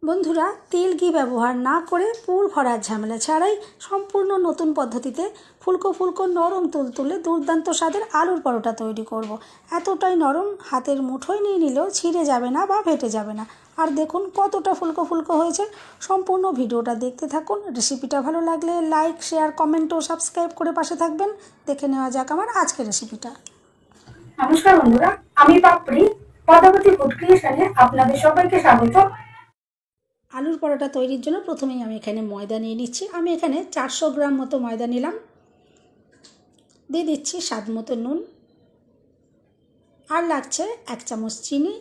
বন্ধুরা, তেল ঘি ব্যবহার না করে পুর ভরার ঝামেলা ছাড়াই সম্পূর্ণ নতুন পদ্ধতিতে ফুলকো ফুলকো নরম তুলতুলে দুর্দান্ত স্বাদের আলুর পরোটা তৈরি করব। এতটাই নরম, হাতের মুঠোয় নিয়ে নিলেও ছিঁড়ে যাবে না বা ফেটে যাবে না। আর দেখুন কতটা ফুলকো ফুলকো হয়েছে। সম্পূর্ণ ভিডিওটা দেখতে থাকুন। রেসিপিটা ভালো লাগলে লাইক, শেয়ার, কমেন্ট ও সাবস্ক্রাইব করে পাশে থাকবেন। দেখে নেওয়া যাক আমার আজকের রেসিপিটা। নমস্কার বন্ধুরা, আমি পাপড়ি পদ্মাবতী ফুড ক্রিয়েশনে আপনাদের সবাইকে স্বাগত। আলুর পরোটা তৈরির জন্য প্রথমেই আমি এখানে ময়দা নিয়ে নিচ্ছি। আমি এখানে 400 গ্রাম মতো ময়দা নিলাম। দিয়ে দিচ্ছি স্বাদ মতো নুন, আর লাগছে 1 চামচ চিনি।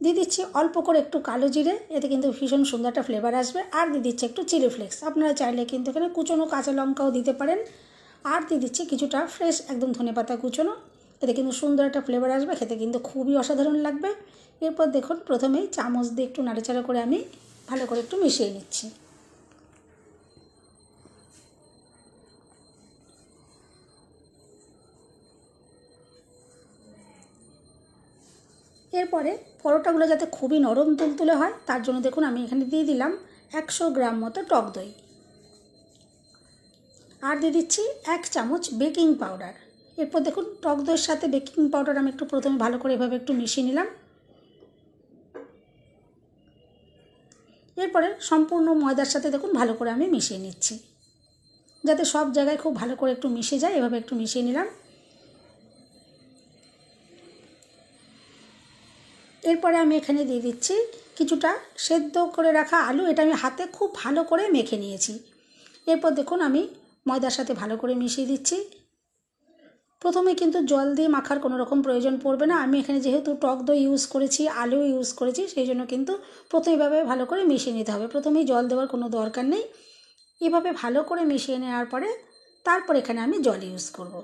দিয়ে দিচ্ছি অল্প করে একটু কালো জিরে, এতে কিন্তু ভীষণ সুন্দর একটা ফ্লেভার আসবে। আর দিয়ে দিচ্ছি একটু চিলি ফ্লেক্স, আপনারা চাইলে কিন্তু এখানে কুচনো কাঁচা লঙ্কাও দিতে পারেন। আর দিয়ে দিচ্ছি কিছুটা ফ্রেশ একদম ধনেপাতা কুচনো, এতে কিন্তু সুন্দর একটা ফ্লেভার আসবে, খেতে কিন্তু খুবই অসাধারণ লাগবে। এরপর দেখুন প্রথমেই চামচ দিয়ে একটু নাড়াচাড়া করে আমি ভালো করে একটু মিশিয়ে নিচ্ছি। এরপরে পরোটাগুলো যাতে খুবই নরম তুলতুলে হয়, তার জন্য দেখুন আমি এখানে দিয়ে দিলাম 100 গ্রাম মতো টক দই। আর দিয়ে দিচ্ছি 1 চামচ বেকিং পাউডার। এরপর দেখুন টক দইয়ের সাথে বেকিং পাউডার আমি একটু প্রথমে ভালো করে এভাবে একটু মিশিয়ে নিলাম। এরপরে সম্পূর্ণ ময়দার সাথে দেখুন ভালো করে আমি মিশিয়ে নিচ্ছি, যাতে সব জায়গায় খুব ভালো করে একটু মিশে যায়। এভাবে একটু মিশিয়ে নিলাম। এরপরে আমি এখানে দিয়ে দিচ্ছি কিছুটা সেদ্ধ করে রাখা আলু। এটা আমি হাতে খুব ভালো করে মেখে নিয়েছি। এরপর দেখুন আমি ময়দার সাথে ভালো করে মিশিয়ে দিচ্ছি। প্রথমে কিন্তু জল দিয়ে মাখার কোনো রকম প্রয়োজন পড়বে না। আমি এখানে যেহেতু টক দই ইউজ করেছি, আলু ইউজ করেছি, সেই জন্য কিন্তু প্রথমে এভাবে ভালো করে মিশিয়ে নিতে হবে। প্রথমেই জল দেওয়ার কোনো দরকার নেই। এভাবে ভালো করে মিশিয়ে নেওয়ার পরে তারপর এখানে আমি জল ইউজ করব।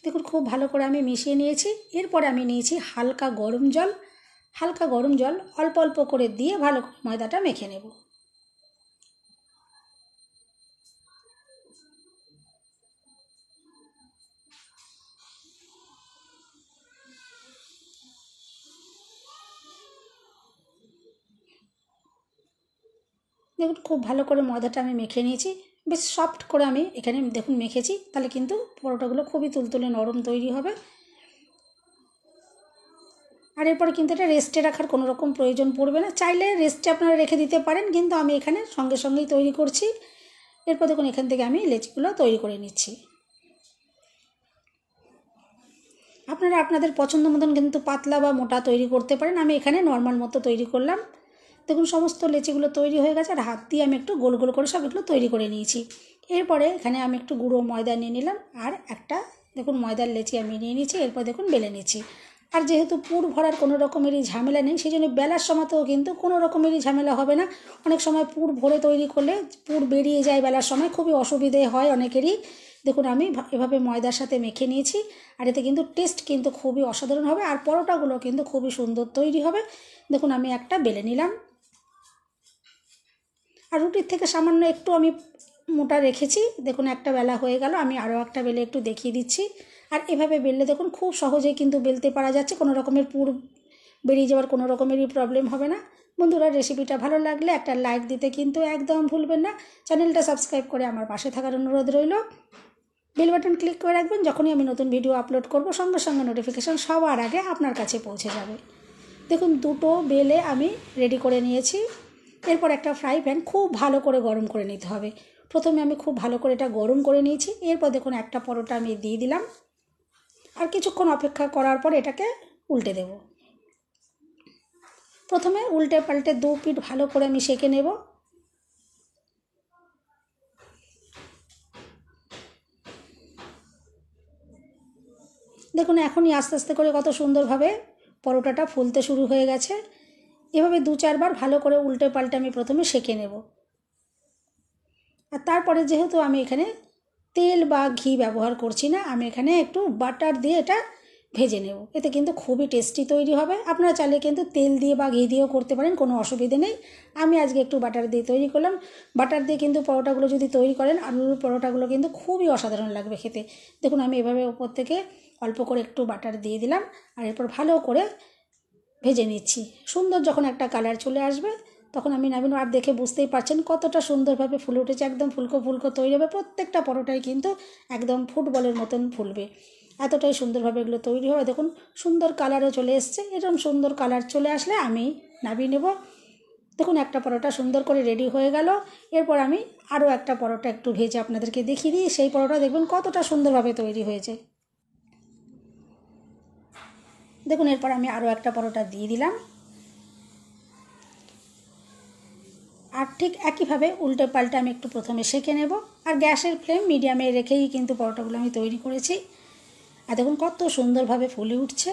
দেখুন খুব ভালো করে আমি মিশিয়ে নিয়েছি। এরপরে আমি নিয়েছি হালকা গরম জল। হালকা গরম জল অল্প অল্প করে দিয়ে ভালো করে ময়দাটা মেখে নেব। দেখুন খুব ভালো করে ময়দাটা আমি মেখে নিয়েছি। বেশ সফট করে আমি এখানে দেখুন মেখেছি, তাহলে কিন্তু পরোটাগুলো খুবই তুলতুলে নরম তৈরি হবে। আর এরপরে কিন্তু এটা রেস্টে রাখার কোনো রকম প্রয়োজন পড়বে না। চাইলে রেস্টে আপনারা রেখে দিতে পারেন, কিন্তু আমি এখানে সঙ্গে সঙ্গেই তৈরি করছি। এরপর দেখুন এখান থেকে আমি লেচিগুলো তৈরি করে নিচ্ছি। আপনারা আপনাদের পছন্দ মতন কিন্তু পাতলা বা মোটা তৈরি করতে পারেন। আমি এখানে নর্মাল মতো তৈরি করলাম। দেখুন সমস্ত লেচিগুলো তৈরি হয়ে গেছে, আর হাত দিয়ে আমি একটু গোল গোল করে সব এগুলো তৈরি করে নিয়েছি। এরপরে এখানে আমি একটু গুঁড়ো ময়দা নিয়ে নিলাম, আর একটা দেখুন ময়দার লেচি আমি নিয়ে নিয়েছি। এরপর দেখুন বেলে নিচ্ছি। আর যেহেতু পুর ভরার কোনো রকমেরই ঝামেলা নেই, সেই জন্য বেলার সময়তেও কিন্তু কোনো রকমেরই ঝামেলা হবে না। অনেক সময় পুর ভরে তৈরি করলে পুর বেরিয়ে যায় বেলার সময়, খুবই অসুবিধে হয় অনেকেরই। দেখুন আমি এভাবে ময়দার সাথে মেখে নিয়েছি, আর এতে কিন্তু টেস্ট কিন্তু খুবই অসাধারণ হবে, আর পরোটাগুলো কিন্তু খুবই সুন্দর তৈরি হবে। দেখুন আমি একটা বেলে নিলাম, আর রুটির থেকে সামান্য একটু আমি মোটা রেখেছি। দেখুন একটা বেলা হয়ে গেল, আমি আরও একটা বেলে একটু দেখিয়ে দিচ্ছি। আর এভাবে বেললে দেখুন খুব সহজেই কিন্তু বেলতে পারা যাচ্ছে, কোনো রকমের পুর বেরিয়ে যাওয়ার কোনো রকমেরই প্রবলেম হবে না। বন্ধুরা, রেসিপিটা ভালো লাগলে একটা লাইক দিতে কিন্তু একদম ভুলবেন না। চ্যানেলটা সাবস্ক্রাইব করে আমার পাশে থাকার অনুরোধ রইল। বেল বাটন ক্লিক করে রাখবেন, যখনই আমি নতুন ভিডিও আপলোড করব সঙ্গে সঙ্গে নোটিফিকেশান সবার আগে আপনার কাছে পৌঁছে যাবে। দেখুন দুটো বেলে আমি রেডি করে নিয়েছি। এরপর একটা ফ্রাই প্যান খুব ভালো করে গরম করে নিতে হবে। প্রথমে আমি খুব ভালো করে এটা গরম করে নিয়েছি। এরপর দেখুন একটা পরোটা আমি দিয়ে দিলাম, আর কিছুক্ষণ অপেক্ষা করার পর এটাকে উল্টে দেব। প্রথমে উল্টে পাল্টে দু পিঠ ভালো করে আমি সেঁকে নেব। দেখুন এখনই আস্তে আস্তে করে কত সুন্দরভাবে পরোটাটা ফুলতে শুরু হয়ে গেছে। এভাবে 2-4 বার ভালো করে উল্টে পাল্টে আমি প্রথমে সেঁকে নেব। আর তারপরে যেহেতু আমি এখানে তেল বা ঘি ব্যবহার করছি না, আমি এখানে একটু বাটার দিয়ে এটা ভেজে নেব। এতে কিন্তু খুবই টেস্টি তৈরি হবে। আপনারা চাইলে কিন্তু তেল দিয়ে বা ঘি দিয়েও করতে পারেন, কোনো অসুবিধে নেই। আমি আজকে একটু বাটার দিয়ে তৈরি করলাম। বাটার দিয়ে কিন্তু পরোটাগুলো যদি তৈরি করেন, আলুর পরোটাগুলো কিন্তু খুবই অসাধারণ লাগবে খেতে। দেখুন আমি এভাবে ওপর থেকে অল্প করে একটু বাটার দিয়ে দিলাম, আর এরপর ভালো করে ভেজে নিচ্ছি। সুন্দর যখন একটা কালার চলে আসবে তখন আমি নামিয়ে, আর দেখে বুঝতেই পারছেন কতটা সুন্দরভাবে ফুলে উঠেছে। একদম ফুলকো ফুলকো তৈরি হবে। প্রত্যেকটা পরোটাই কিন্তু একদম ফুটবলের মতন ফুলবে, এতটাই সুন্দরভাবে এগুলো তৈরি হবে। দেখুন সুন্দর কালারও চলে এসছে। এরকম সুন্দর কালার চলে আসলে আমি নামিয়ে নেব। দেখুন একটা পরোটা সুন্দর করে রেডি হয়ে গেল। এরপর আমি আরও একটা পরোটা একটু ভেজে আপনাদেরকে দেখিয়ে দিই। সেই পরোটা দেখবেন কতটা সুন্দরভাবে তৈরি হয়েছে। দেখুন এরপর আমি আরও একটা পরোটা দিয়ে দিলাম, আর ঠিক একইভাবে উল্টে পাল্টে আমি একটু প্রথমে সেঁকে নেব। আর গ্যাসের ফ্লেম মিডিয়ামে রেখেই কিন্তু পরোটাগুলো আমি তৈরি করেছি। আর দেখুন কত সুন্দরভাবে ফুলে উঠছে।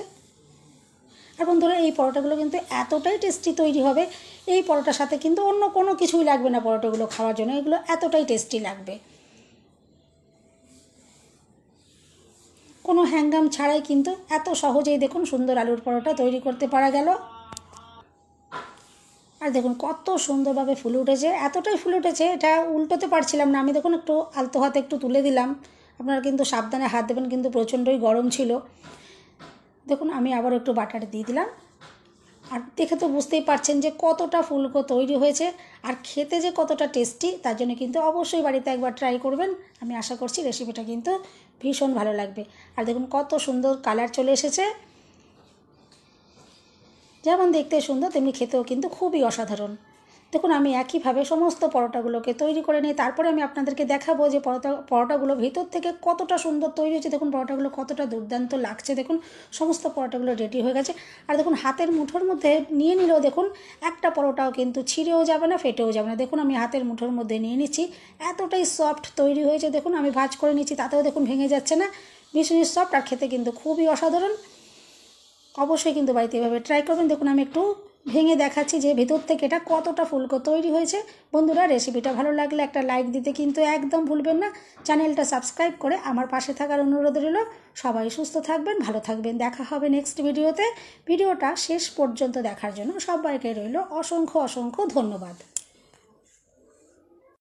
আর বন্ধুরা এই পরোটাগুলো কিন্তু এতটাই টেস্টি তৈরি হবে, এই পরোটার সাথে কিন্তু অন্য কোনো কিছুই লাগবে না পরোটাগুলো খাওয়ার জন্য, এগুলো এতটাই টেস্টি লাগবে। কোনো হ্যাঙ্গাম ছাড়াই কিন্তু এত সহজেই দেখুন সুন্দর আলুর পরোটা তৈরি করতে পারা গেল। আর দেখুন কত সুন্দরভাবে ফুলে উঠেছে, এতটাই ফুলে উঠেছে এটা উল্টোতে পারছিলাম না আমি। দেখুন একটু আলতো হাতে একটু তুলে দিলাম। আপনারা কিন্তু সাবধানে হাত দেবেন, কিন্তু প্রচণ্ডই গরম ছিল। দেখুন আমি আবার একটু বাটার দিয়ে দিলাম, আর দেখে তো বুঝতেই পারছেন যে কতটা ফুলকো তৈরি হয়েছে, আর খেতে যে কতটা টেস্টি, তার জন্য কিন্তু অবশ্যই বাড়িতে একবার ট্রাই করবেন। আমি আশা করছি রেসিপিটা কিন্তু ভীষণ ভালো লাগবে। আর দেখুন কত সুন্দর কালার চলে এসেছে। যেমন দেখতে সুন্দর তেমনি খেতেও কিন্তু খুবই অসাধারণ। দেখুন আমি একইভাবে সমস্ত পরোটাগুলোকে তৈরি করে নিই, তারপরে আমি আপনাদেরকে দেখাবো যে পরোটাগুলো ভেতর থেকে কতটা সুন্দর তৈরি হয়েছে। দেখুন পরোটাগুলো কতটা দুর্দান্ত লাগছে। দেখুন সমস্ত পরোটাগুলো রেডি হয়ে গেছে। আর দেখুন হাতের মুঠোর মধ্যে নিয়ে নিলেও দেখুন একটা পরোটাও কিন্তু ছিঁড়েও যাবে না, ফেটেও যাবে না। দেখুন আমি হাতের মুঠোর মধ্যে নিয়ে নিচ্ছি, এতটাই সফট তৈরি হয়েছে। দেখুন আমি ভাঁজ করে নিচ্ছি, তাতেও দেখুন ভেঙে যাচ্ছে না, ভীষণই সফট, আর খেতে কিন্তু খুবই অসাধারণ। অবশ্যই কিন্তু বাড়িতে এভাবে ট্রাই করবেন। দেখুন আমি একটু ভেঙে দেখাচ্ছি যে ভেতর থেকে এটা কতটা ফুলকো তৈরি হয়েছে। বন্ধুরা রেসিপিটা ভালো লাগলে একটা লাইক দিতে কিন্তু একদম ভুলবেন না। চ্যানেলটা সাবস্ক্রাইব করে আমার পাশে থাকার অনুরোধ রইল। সবাই সুস্থ থাকবেন, ভালো থাকবেন। দেখা হবে নেক্সট ভিডিওতে। ভিডিওটা শেষ পর্যন্ত দেখার জন্য সবাইকে রইল অসংখ্য অসংখ্য ধন্যবাদ।